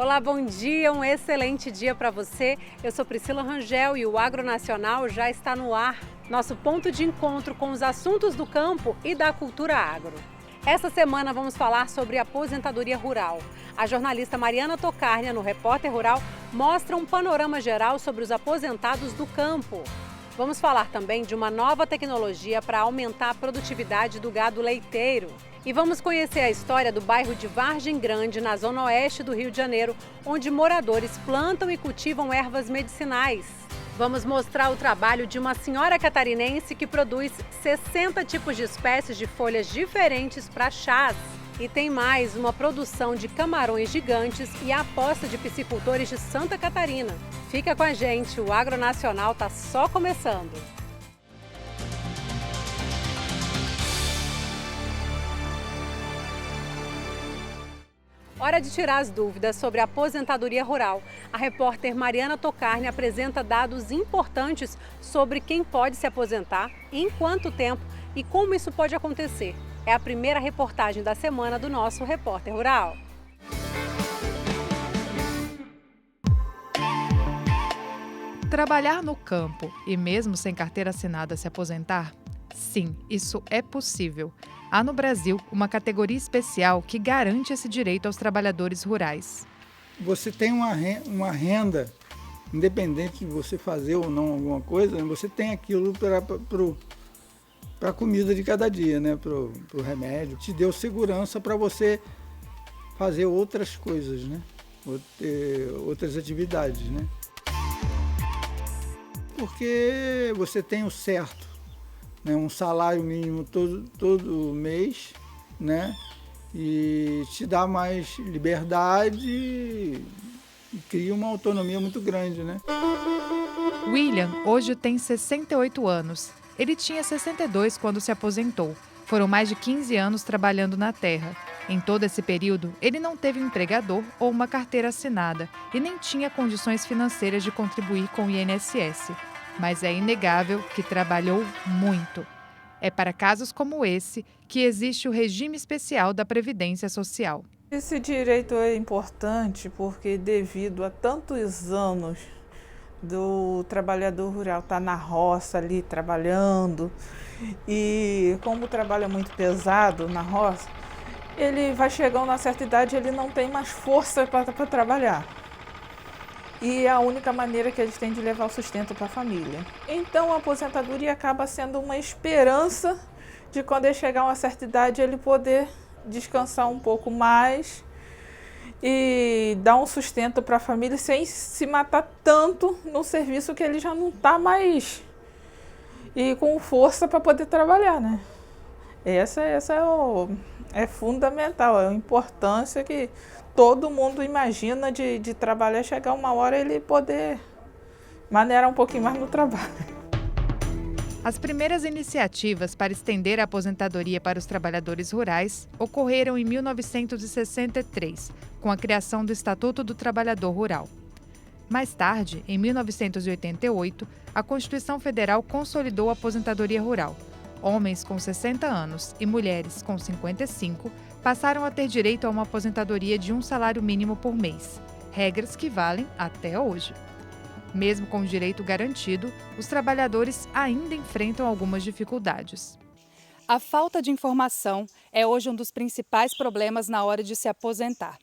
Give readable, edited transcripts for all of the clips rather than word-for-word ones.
Olá, bom dia, um excelente dia para você. Eu sou Priscila Rangel e o Agronacional já está no ar, nosso ponto de encontro com os assuntos do campo e da cultura agro. Essa semana vamos falar sobre aposentadoria rural. A jornalista Mariana Tocarnia, no Repórter Rural, mostra um panorama geral sobre os aposentados do campo. Vamos falar também de uma nova tecnologia para aumentar a produtividade do gado leiteiro. E vamos conhecer a história do bairro de Vargem Grande, na zona oeste do Rio de Janeiro, onde moradores plantam e cultivam ervas medicinais. Vamos mostrar o trabalho de uma senhora catarinense que produz 60 tipos de espécies de folhas diferentes para chás. E tem mais, uma produção de camarões gigantes e a aposta de piscicultores de Santa Catarina. Fica com a gente, o Agronacional está só começando. Hora de tirar as dúvidas sobre a aposentadoria rural. A repórter Mariana Tocarnia apresenta dados importantes sobre quem pode se aposentar, em quanto tempo e como isso pode acontecer. É a primeira reportagem da semana do nosso Repórter Rural. Trabalhar no campo e mesmo sem carteira assinada se aposentar? Sim, isso é possível. Há no Brasil uma categoria especial que garante esse direito aos trabalhadores rurais. Você tem uma renda, independente de você fazer ou não alguma coisa, você tem aquilo para a comida de cada dia, né? Para o remédio. Te deu segurança para você fazer outras coisas, né? Outras atividades, né? Porque você tem o certo, né? Um salário mínimo todo mês, né? E te dá mais liberdade e cria uma autonomia muito grande, né? William hoje tem 68 anos. Ele tinha 62 quando se aposentou. Foram mais de 15 anos trabalhando na terra. Em todo esse período, ele não teve um empregador ou uma carteira assinada e nem tinha condições financeiras de contribuir com o INSS. Mas é inegável que trabalhou muito. É para casos como esse que existe o regime especial da Previdência Social. Esse direito é importante porque, devido a tantos anos do trabalhador rural estar na roça ali trabalhando, e como o trabalho é muito pesado na roça, ele vai chegando a uma certa idade, ele não tem mais força para trabalhar. E é a única maneira que eles têm de levar o sustento para a família. Então a aposentadoria acaba sendo uma esperança de, quando ele chegar a uma certa idade, ele poder descansar um pouco mais e dar um sustento para a família sem se matar tanto no serviço que ele já não está mais e com força para poder trabalhar, né? Essa é fundamental, é a importância que todo mundo imagina de trabalhar, chegar uma hora ele poder maneirar um pouquinho mais no trabalho. As primeiras iniciativas para estender a aposentadoria para os trabalhadores rurais ocorreram em 1963, com a criação do Estatuto do Trabalhador Rural. Mais tarde, em 1988, a Constituição Federal consolidou a aposentadoria rural. Homens com 60 anos e mulheres com 55 passaram a ter direito a uma aposentadoria de um salário mínimo por mês, regras que valem até hoje. Mesmo com o direito garantido, os trabalhadores ainda enfrentam algumas dificuldades. A falta de informação é hoje um dos principais problemas na hora de se aposentar.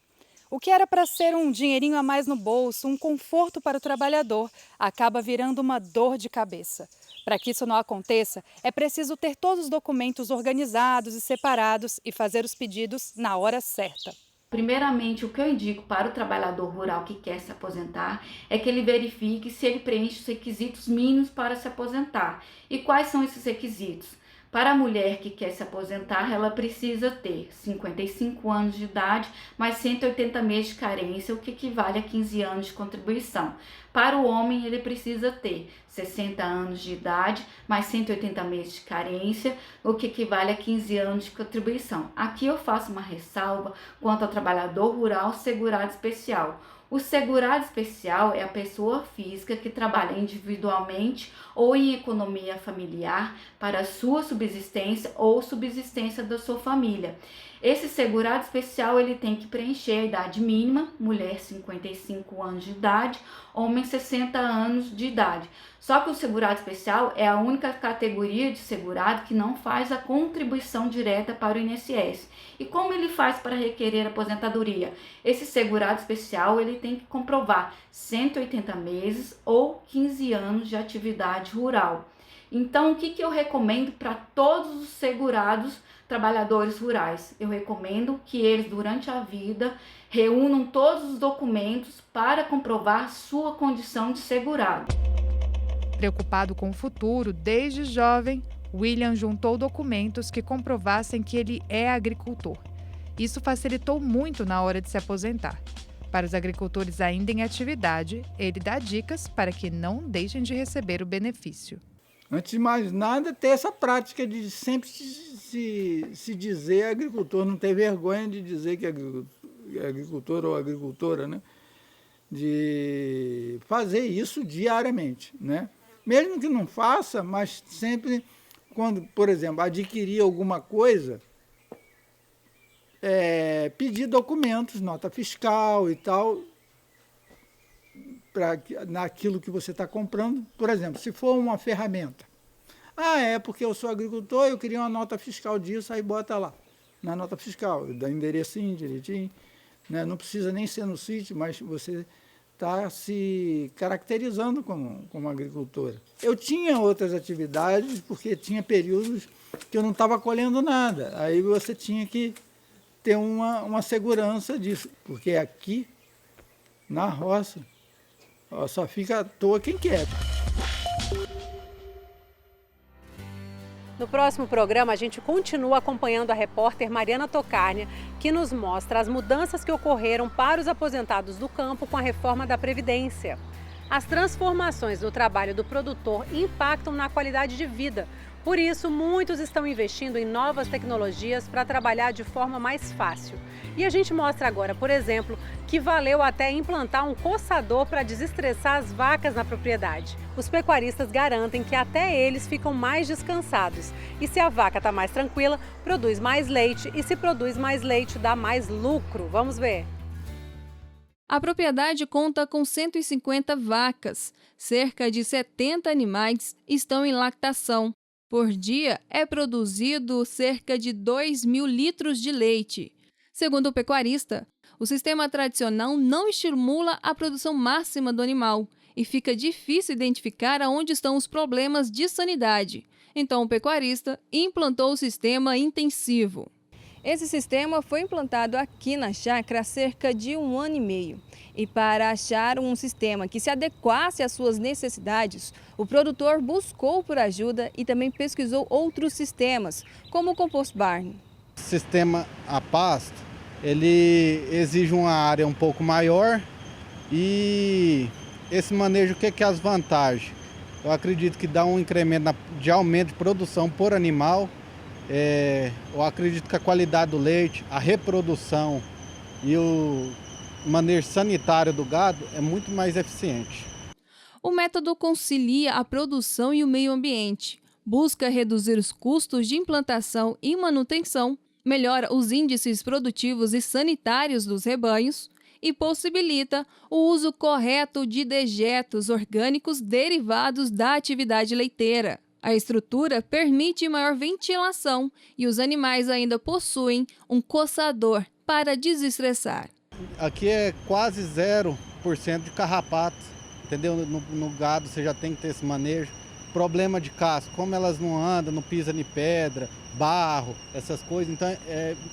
O que era para ser um dinheirinho a mais no bolso, um conforto para o trabalhador, acaba virando uma dor de cabeça. Para que isso não aconteça, é preciso ter todos os documentos organizados e separados e fazer os pedidos na hora certa. Primeiramente, o que eu indico para o trabalhador rural que quer se aposentar é que ele verifique se ele preenche os requisitos mínimos para se aposentar. E quais são esses requisitos? Para a mulher que quer se aposentar, ela precisa ter 55 anos de idade, mais 180 meses de carência, o que equivale a 15 anos de contribuição. Para o homem, ele precisa ter 60 anos de idade, mais 180 meses de carência, o que equivale a 15 anos de contribuição. Aqui eu faço uma ressalva quanto ao trabalhador rural segurado especial. O segurado especial é a pessoa física que trabalha individualmente ou em economia familiar para a sua subsistência ou subsistência da sua família. Esse segurado especial ele tem que preencher a idade mínima, mulher 55 anos de idade, homem 60 anos de idade. Só que o segurado especial é a única categoria de segurado que não faz a contribuição direta para o INSS. E como ele faz para requerer aposentadoria? Esse segurado especial ele tem que comprovar 180 meses ou 15 anos de atividade rural. Então, o que eu recomendo para todos os segurados trabalhadores rurais? Eu recomendo que eles, durante a vida, reúnam todos os documentos para comprovar sua condição de segurado. Preocupado com o futuro, desde jovem, William juntou documentos que comprovassem que ele é agricultor. Isso facilitou muito na hora de se aposentar. Para os agricultores ainda em atividade, ele dá dicas para que não deixem de receber o benefício. Antes de mais nada, ter essa prática de sempre se dizer agricultor, não ter vergonha de dizer que é agricultor ou agricultora, né? De fazer isso diariamente, né? Mesmo que não faça, mas sempre, quando, por exemplo, adquirir alguma coisa, pedir documentos, nota fiscal e tal, naquilo que você está comprando. Por exemplo, se for uma ferramenta, porque eu sou agricultor, eu queria uma nota fiscal disso, aí bota lá, na nota fiscal, dá enderecinho direitinho, né? Não precisa nem ser no sítio, mas você está se caracterizando como agricultora. Eu tinha outras atividades, porque tinha períodos que eu não estava colhendo nada, aí você tinha que ter uma segurança disso, porque aqui, na roça, só fica à toa quem quer. No próximo programa, a gente continua acompanhando a repórter Mariana Tokarnia, que nos mostra as mudanças que ocorreram para os aposentados do campo com a reforma da Previdência. As transformações no trabalho do produtor impactam na qualidade de vida. Por isso, muitos estão investindo em novas tecnologias para trabalhar de forma mais fácil. E a gente mostra agora, por exemplo, que valeu até implantar um coçador para desestressar as vacas na propriedade. Os pecuaristas garantem que até eles ficam mais descansados. E se a vaca está mais tranquila, produz mais leite. E se produz mais leite, dá mais lucro. Vamos ver. A propriedade conta com 150 vacas. Cerca de 70 animais estão em lactação. Por dia, é produzido cerca de 2.000 litros de leite. Segundo o pecuarista, o sistema tradicional não estimula a produção máxima do animal e fica difícil identificar aonde estão os problemas de sanidade. Então, o pecuarista implantou o sistema intensivo. Esse sistema foi implantado aqui na chácara há cerca de 1 ano e meio. E para achar um sistema que se adequasse às suas necessidades, o produtor buscou por ajuda e também pesquisou outros sistemas, como o compost barn. O sistema a pasto, ele exige uma área um pouco maior e esse manejo, o que é as vantagens? Eu acredito que dá um incremento de aumento de produção por animal. Eu acredito que a qualidade do leite, a reprodução e o manejo sanitário do gado é muito mais eficiente. O método concilia a produção e o meio ambiente, busca reduzir os custos de implantação e manutenção, melhora os índices produtivos e sanitários dos rebanhos e possibilita o uso correto de dejetos orgânicos derivados da atividade leiteira. A estrutura permite maior ventilação e os animais ainda possuem um coçador para desestressar. Aqui é quase 0% de carrapato, entendeu? No gado você já tem que ter esse manejo. Problema de casco, como elas não andam, não pisam em pedra, barro, essas coisas, então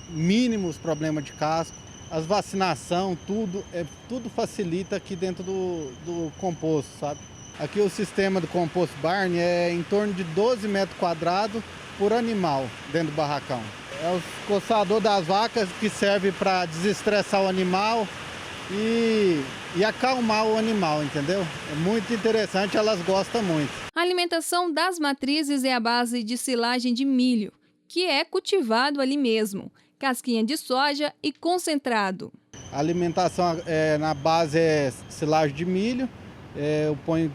mínimo os problemas de casco. As vacinação, tudo facilita aqui dentro do composto, sabe? Aqui o sistema do compost barn é em torno de 12 metros quadrados por animal dentro do barracão. É o coçador das vacas que serve para desestressar o animal e acalmar o animal, entendeu? É muito interessante, elas gostam muito. A alimentação das matrizes é a base de silagem de milho, que é cultivado ali mesmo, casquinha de soja e concentrado. A alimentação na base é silagem de milho, eu ponho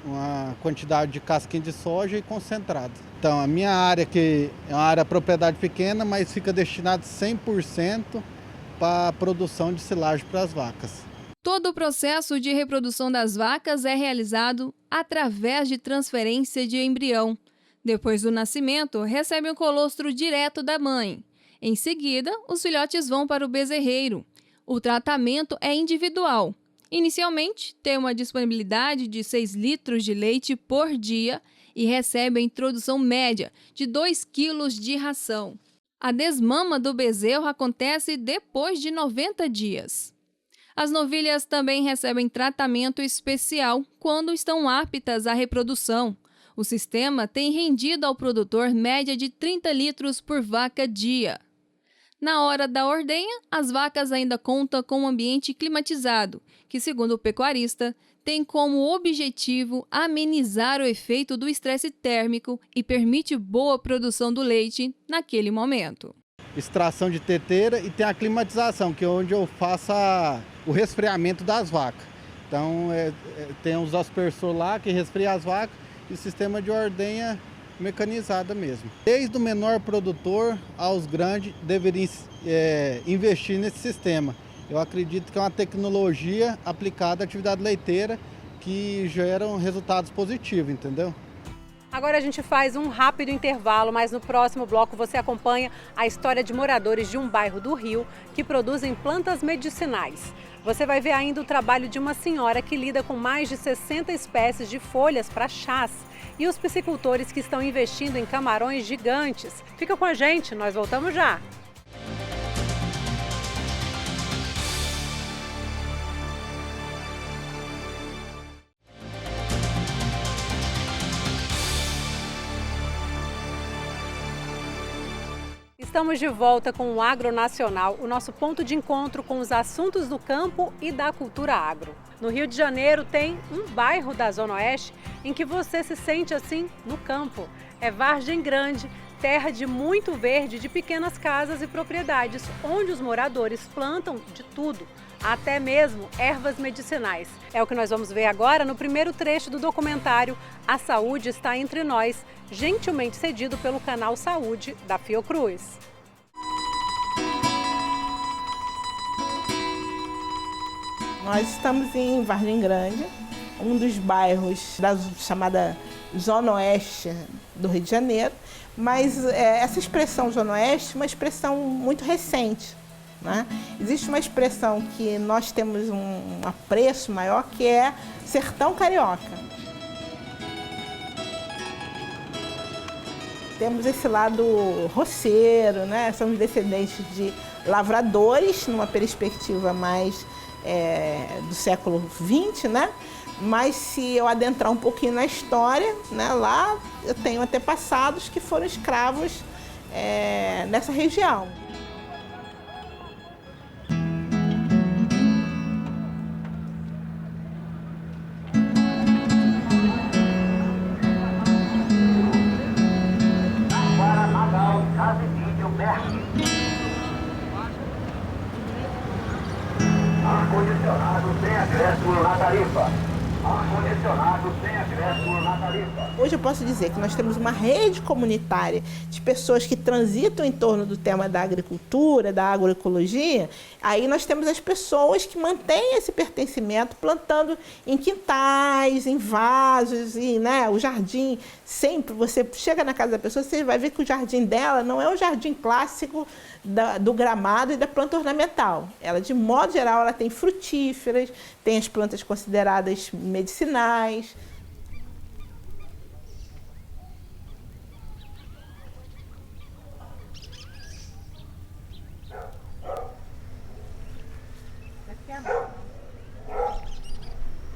uma quantidade de casquinha de soja e concentrado. Então, a minha área, que é uma área propriedade pequena, mas fica destinado 100% para a produção de silagem para as vacas. Todo o processo de reprodução das vacas é realizado através de transferência de embrião. Depois do nascimento, recebem o colostro direto da mãe. Em seguida, os filhotes vão para o bezerreiro. O tratamento é individual. Inicialmente, tem uma disponibilidade de 6 litros de leite por dia e recebe a introdução média de 2 quilos de ração. A desmama do bezerro acontece depois de 90 dias. As novilhas também recebem tratamento especial quando estão aptas à reprodução. O sistema tem rendido ao produtor média de 30 litros por vaca dia. Na hora da ordenha, as vacas ainda contam com um ambiente climatizado, que, segundo o pecuarista, tem como objetivo amenizar o efeito do estresse térmico e permite boa produção do leite naquele momento. Extração de teteira e tem a climatização, que é onde eu faço o resfriamento das vacas. Então, tem os aspersores lá que resfriam as vacas e o sistema de ordenha mecanizada mesmo. Desde o menor produtor aos grandes deveriam investir nesse sistema. Eu acredito que é uma tecnologia aplicada à atividade leiteira que geram resultados positivos, entendeu? Agora a gente faz um rápido intervalo, mas no próximo bloco você acompanha a história de moradores de um bairro do Rio que produzem plantas medicinais. Você vai ver ainda o trabalho de uma senhora que lida com mais de 60 espécies de folhas para chás e os piscicultores que estão investindo em camarões gigantes. Fica com a gente, nós voltamos já! Estamos de volta com o Agro Nacional, o nosso ponto de encontro com os assuntos do campo e da cultura agro. No Rio de Janeiro tem um bairro da Zona Oeste em que você se sente assim no campo. É Vargem Grande, terra de muito verde, de pequenas casas e propriedades, onde os moradores plantam de tudo, até mesmo ervas medicinais. É o que nós vamos ver agora no primeiro trecho do documentário A Saúde Está Entre Nós, gentilmente cedido pelo canal Saúde da Fiocruz. Nós estamos em Vargem Grande, um dos bairros da chamada Zona Oeste do Rio de Janeiro, mas essa expressão Zona Oeste é uma expressão muito recente, né? Existe uma expressão que nós temos um apreço maior, que é sertão carioca. Temos esse lado roceiro, né? Somos descendentes de lavradores, numa perspectiva mais do século XX, né? Mas se eu adentrar um pouquinho na história, né, lá eu tenho antepassados que foram escravos nessa região. Ar-condicionado sem acréscimo na tarifa. Ar-condicionado sem acréscimo na tarifa. Hoje eu posso dizer que nós temos uma rede comunitária de pessoas que transitam em torno do tema da agricultura, da agroecologia. Aí nós temos as pessoas que mantêm esse pertencimento plantando em quintais, em vasos, e, né, o jardim. Sempre você chega na casa da pessoa, você vai ver que o jardim dela não é o jardim clássico do gramado e da planta ornamental. Ela, de modo geral, ela tem frutíferas, tem as plantas consideradas medicinais.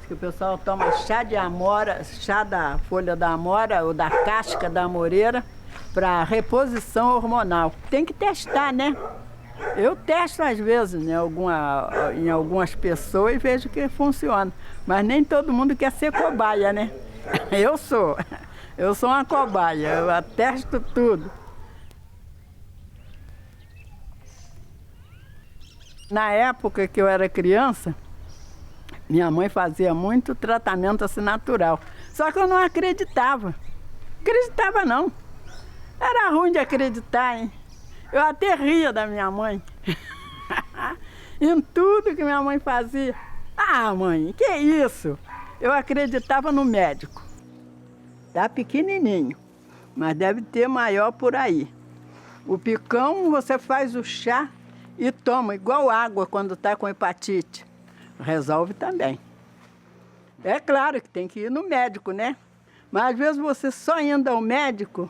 Que o pessoal toma chá de amora, chá da folha da amora ou da casca da amoreira para reposição hormonal. Tem que testar, né? Eu testo às vezes em algumas pessoas e vejo que funciona. Mas nem todo mundo quer ser cobaia, né? Eu sou uma cobaia, eu testo tudo. Na época que eu era criança, minha mãe fazia muito tratamento assim natural. Só que eu não acreditava. Acreditava não. Era ruim de acreditar, hein? Eu até ria da minha mãe. Em tudo que minha mãe fazia. Ah, mãe, que isso? Eu acreditava no médico. Tá pequenininho, mas deve ter maior por aí. O picão, você faz o chá e toma, igual água quando está com hepatite. Resolve também. É claro que tem que ir no médico, né? Mas às vezes você só indo ao médico,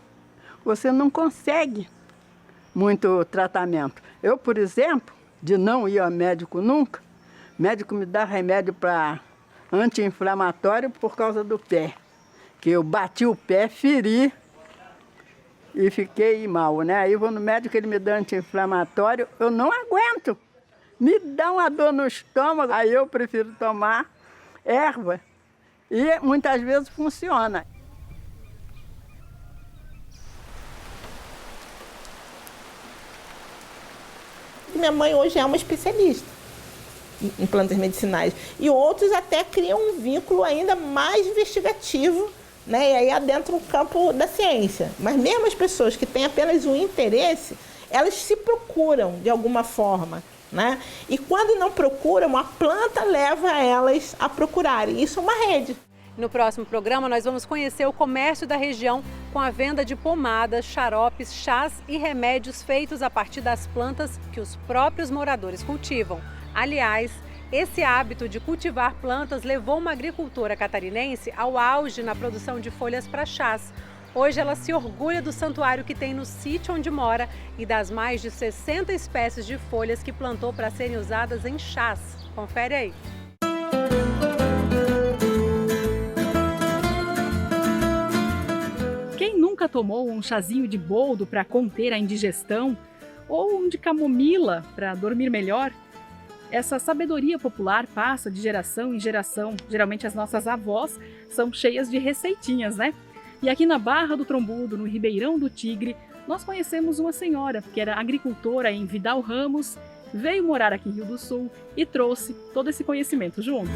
você não consegue muito tratamento. Eu, por exemplo, de não ir ao médico nunca, o médico me dá remédio para anti-inflamatório por causa do pé. Que eu bati o pé, feri e fiquei mal, né? Aí eu vou no médico, ele me dá anti-inflamatório, eu não aguento. Me dá uma dor no estômago, aí eu prefiro tomar erva e muitas vezes funciona. Minha mãe hoje é uma especialista em plantas medicinais e outros até criam um vínculo ainda mais investigativo, né? E aí adentra o campo da ciência. Mas mesmo as pessoas que têm apenas um interesse, elas se procuram de alguma forma, né? E quando não procuram, a planta leva elas a procurarem. Isso é uma rede. No próximo programa, nós vamos conhecer o comércio da região com a venda de pomadas, xaropes, chás e remédios feitos a partir das plantas que os próprios moradores cultivam. Aliás, esse hábito de cultivar plantas levou uma agricultora catarinense ao auge na produção de folhas para chás. Hoje ela se orgulha do santuário que tem no sítio onde mora e das mais de 60 espécies de folhas que plantou para serem usadas em chás. Confere aí. Quem nunca tomou um chazinho de boldo para conter a indigestão ou um de camomila para dormir melhor? Essa sabedoria popular passa de geração em geração. Geralmente as nossas avós são cheias de receitinhas, né? E aqui na Barra do Trombudo, no Ribeirão do Tigre, nós conhecemos uma senhora que era agricultora em Vidal Ramos, veio morar aqui em Rio do Sul e trouxe todo esse conhecimento junto.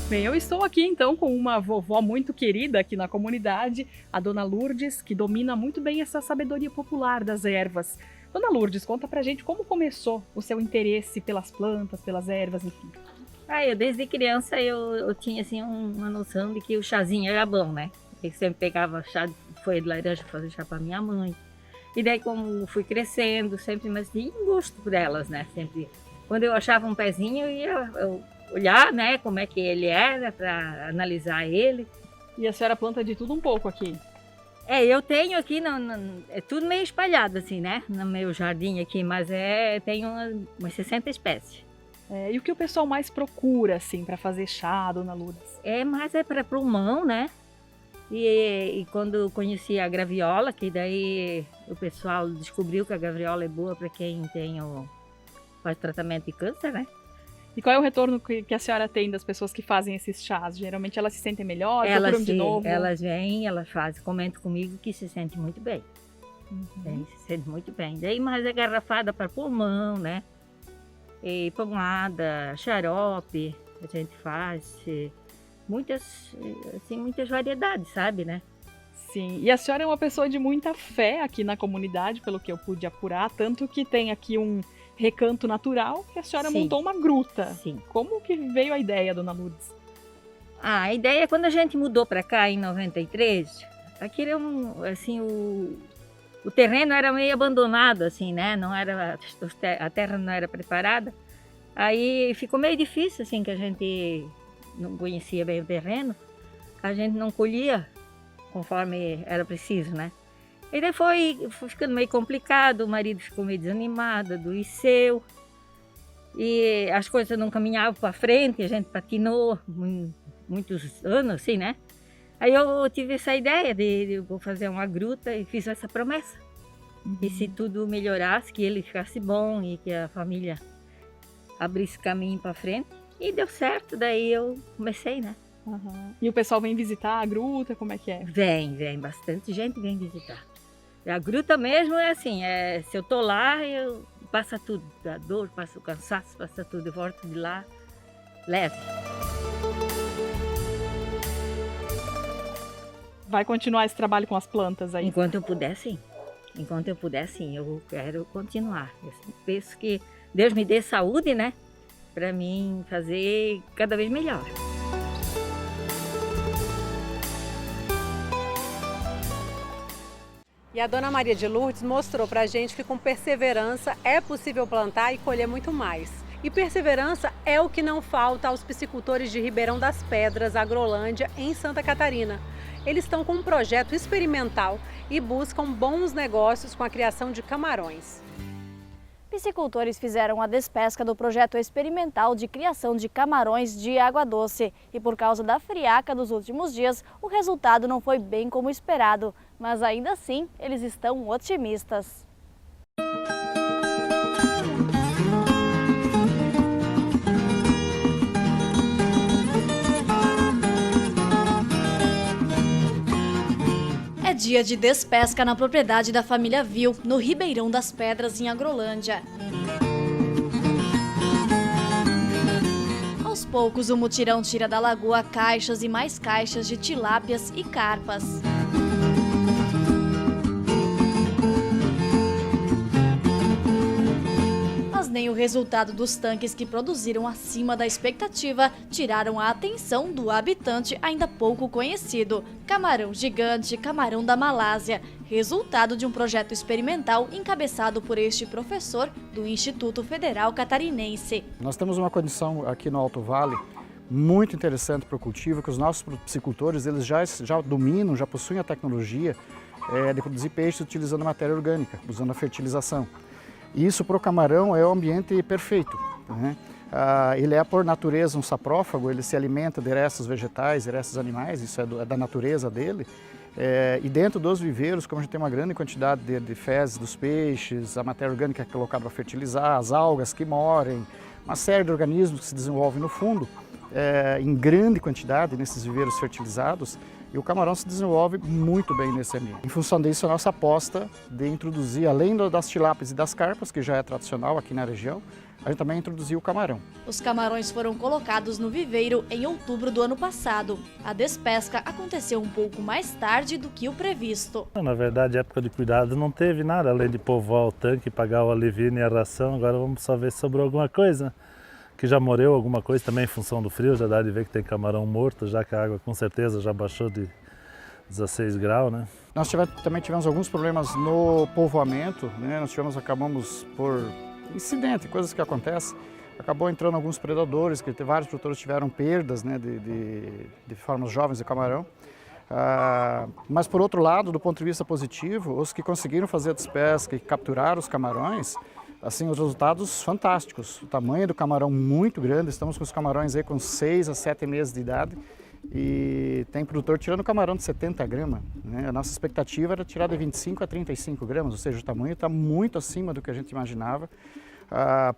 Bem, eu estou aqui então com uma vovó muito querida aqui na comunidade, a Dona Lourdes, que domina muito bem essa sabedoria popular das ervas. Dona Lourdes, conta pra gente como começou o seu interesse pelas plantas, pelas ervas, enfim. Eu desde criança eu tinha assim uma noção de que o chazinho era bom, né? Eu sempre pegava chá de folha de laranja para fazer chá para minha mãe. E daí como fui crescendo, sempre mais tinha um gosto por elas, né? Sempre quando eu achava um pezinho, eu ia olhar, né, como é que ele era para analisar ele. E a senhora planta de tudo um pouco aqui? Eu tenho aqui, é tudo meio espalhado assim, né? No meu jardim aqui, mas tenho umas 60 espécies. E o que o pessoal mais procura, assim, para fazer chá, Dona Lourdes? Mais para pulmão, né? E quando eu conheci a graviola, que daí o pessoal descobriu que a graviola é boa para quem faz tratamento de câncer, né? E qual é o retorno que a senhora tem das pessoas que fazem esses chás? Geralmente elas se sentem melhor, procuram de novo? Elas vêm, elas fazem, comentam comigo que se sentem muito bem. Se sentem muito bem. Daí mais é garrafada para pulmão, né? E pomada, xarope, a gente faz muitas variedades, sabe, né? Sim, e a senhora é uma pessoa de muita fé aqui na comunidade, pelo que eu pude apurar, tanto que tem aqui um recanto natural que a senhora montou uma gruta. Sim. Como que veio a ideia, Dona Lourdes? A ideia é quando a gente mudou para cá em 93, aqui era o terreno era meio abandonado, assim, né? Não era, a terra não era preparada. Aí ficou meio difícil, assim, que a gente não conhecia bem o terreno. A gente não colhia conforme era preciso, né? E daí foi ficando meio complicado, o marido ficou meio desanimado, adoeceu. E as coisas não caminhavam para frente, a gente patinou muitos anos, assim, né? Aí eu tive essa ideia de eu vou fazer uma gruta e fiz essa promessa. E se tudo melhorasse, que ele ficasse bom e que a família abrisse caminho para frente. E deu certo, daí eu comecei, né? E o pessoal vem visitar a gruta, como é que é? Vem, bastante gente vem visitar. E a gruta mesmo é assim, se eu tô lá, passa tudo, a dor, passa o cansaço, passa tudo, eu volto de lá leve. Vai continuar esse trabalho com as plantas aí? Enquanto eu puder, sim. Enquanto eu puder, sim. Eu quero continuar. Eu penso que Deus me dê saúde, né? Para mim fazer cada vez melhor. E a Dona Maria de Lourdes mostrou pra gente que com perseverança é possível plantar e colher muito mais. E perseverança é o que não falta aos piscicultores de Ribeirão das Pedras, Agrolândia, em Santa Catarina. Eles estão com um projeto experimental e buscam bons negócios com a criação de camarões. Piscicultores fizeram a despesca do projeto experimental de criação de camarões de água doce. E por causa da friaca dos últimos dias, o resultado não foi bem como esperado. Mas ainda assim, eles estão otimistas. É dia de despesca na propriedade da família Vil, no Ribeirão das Pedras, em Agrolândia. Aos poucos, o mutirão tira da lagoa caixas e mais caixas de tilápias e carpas. Mas nem o resultado dos tanques que produziram acima da expectativa tiraram a atenção do habitante ainda pouco conhecido, camarão gigante, camarão da Malásia, resultado de um projeto experimental encabeçado por este professor do Instituto Federal Catarinense. Nós temos uma condição aqui no Alto Vale muito interessante para o cultivo, que os nossos piscicultores eles já dominam, já possuem a tecnologia de produzir peixes utilizando matéria orgânica, usando a fertilização. E isso para o camarão é o ambiente perfeito, né? Ele é por natureza um saprófago, ele se alimenta de restos vegetais, de restos animais, isso é da natureza dele. E dentro dos viveiros, como a gente tem uma grande quantidade de fezes dos peixes, a matéria orgânica que é colocada para fertilizar, as algas que morem, uma série de organismos que se desenvolvem no fundo, em grande quantidade nesses viveiros fertilizados, e o camarão se desenvolve muito bem nesse ambiente. Em função disso, a nossa aposta de introduzir, além das tilápias e das carpas, que já é tradicional aqui na região, a gente também introduziu o camarão. Os camarões foram colocados no viveiro em outubro do ano passado. A despesca aconteceu um pouco mais tarde do que o previsto. Na verdade, época de cuidado não teve nada, além de povoar o tanque, pagar o alevino e a ração. Agora vamos só ver se sobrou alguma coisa. Que já morreu alguma coisa também em função do frio, já dá de ver que tem camarão morto, já que a água com certeza já baixou de 16 graus, né? Nós também tivemos alguns problemas no povoamento, né? Acabamos por incidente, coisas que acontecem, acabou entrando alguns predadores, que vários produtores tiveram perdas, né, de formas jovens de camarão. Mas por outro lado, do ponto de vista positivo, os que conseguiram fazer a despesca e capturar os camarões, assim, os resultados fantásticos. O tamanho do camarão muito grande, estamos com os camarões aí com 6 a 7 meses de idade e tem produtor tirando camarão de 70 gramas. Né? A nossa expectativa era tirar de 25 a 35 gramas, ou seja, o tamanho está muito acima do que a gente imaginava.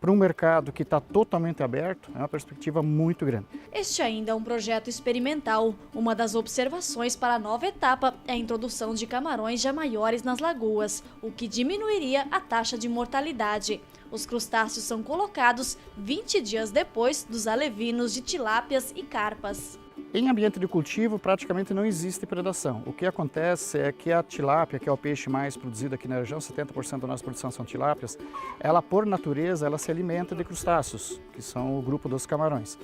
Para um mercado que está totalmente aberto, é uma perspectiva muito grande. Este ainda é um projeto experimental. Uma das observações para a nova etapa é a introdução de camarões já maiores nas lagoas, o que diminuiria a taxa de mortalidade. Os crustáceos são colocados 20 dias depois dos alevinos de tilápias e carpas. Em ambiente de cultivo, praticamente não existe predação. O que acontece é que a tilápia, que é o peixe mais produzido aqui na região, 70% da nossa produção são tilápias, ela, por natureza, ela se alimenta de crustáceos, que são o grupo dos camarões.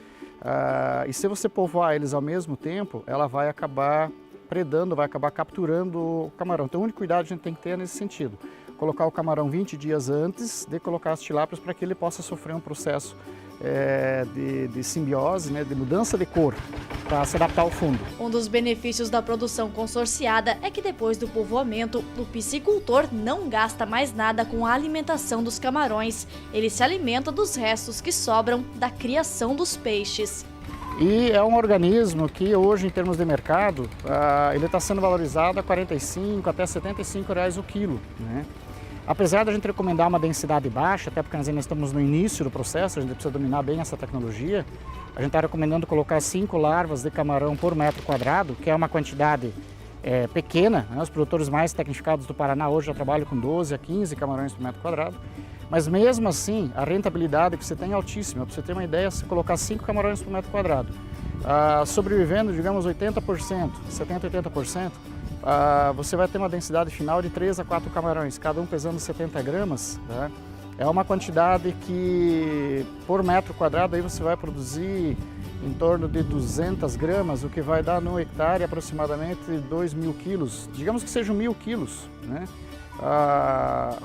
E se você povoar eles ao mesmo tempo, ela vai acabar predando, vai acabar capturando o camarão. Então, o único cuidado que a gente tem que ter é nesse sentido. Colocar o camarão 20 dias antes de colocar as tilápias para que ele possa sofrer um processo de simbiose, né, de mudança de cor, para se adaptar ao fundo. Um dos benefícios da produção consorciada é que depois do povoamento, o piscicultor não gasta mais nada com a alimentação dos camarões. Ele se alimenta dos restos que sobram da criação dos peixes. E é um organismo que hoje, em termos de mercado, ele está sendo valorizado a 45 até 75 reais o quilo, né? Apesar da gente recomendar uma densidade baixa, até porque nós ainda estamos no início do processo, a gente precisa dominar bem essa tecnologia, a gente está recomendando colocar 5 larvas de camarão por metro quadrado, que é uma quantidade pequena, né? Os produtores mais tecnificados do Paraná hoje já trabalham com 12 a 15 camarões por metro quadrado, Mas mesmo assim, a rentabilidade que você tem é altíssima. Para você ter uma ideia, se colocar 5 camarões por metro quadrado, sobrevivendo, digamos, 80%, 70%, 80%, você vai ter uma densidade final de 3 a 4 camarões, cada um pesando 70 gramas. Tá? É uma quantidade que, por metro quadrado, aí você vai produzir em torno de 200 gramas, o que vai dar no hectare aproximadamente 2.000 quilos. Digamos que sejam 1.000 quilos, né?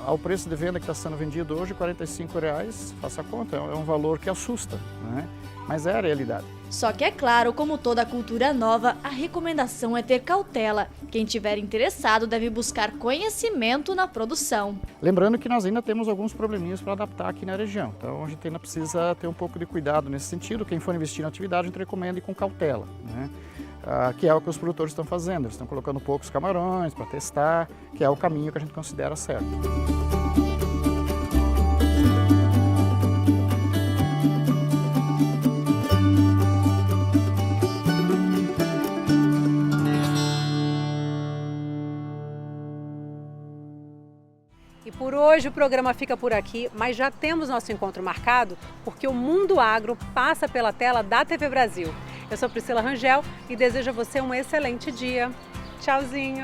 Ao preço de venda que está sendo vendido hoje, R$ 45,00, faça a conta, é um valor que assusta, né? Mas é a realidade. Só que é claro, como toda cultura nova, a recomendação é ter cautela. Quem tiver interessado deve buscar conhecimento na produção. Lembrando que nós ainda temos alguns probleminhas para adaptar aqui na região, então a gente ainda precisa ter um pouco de cuidado nesse sentido. Quem for investir na atividade, a gente recomenda ir com cautela, né? Que é o que os produtores estão fazendo, eles estão colocando poucos camarões para testar, que é o caminho que a gente considera certo. E por hoje o programa fica por aqui, mas já temos nosso encontro marcado porque o Mundo Agro passa pela tela da TV Brasil. Eu sou Priscila Rangel e desejo a você um excelente dia. Tchauzinho!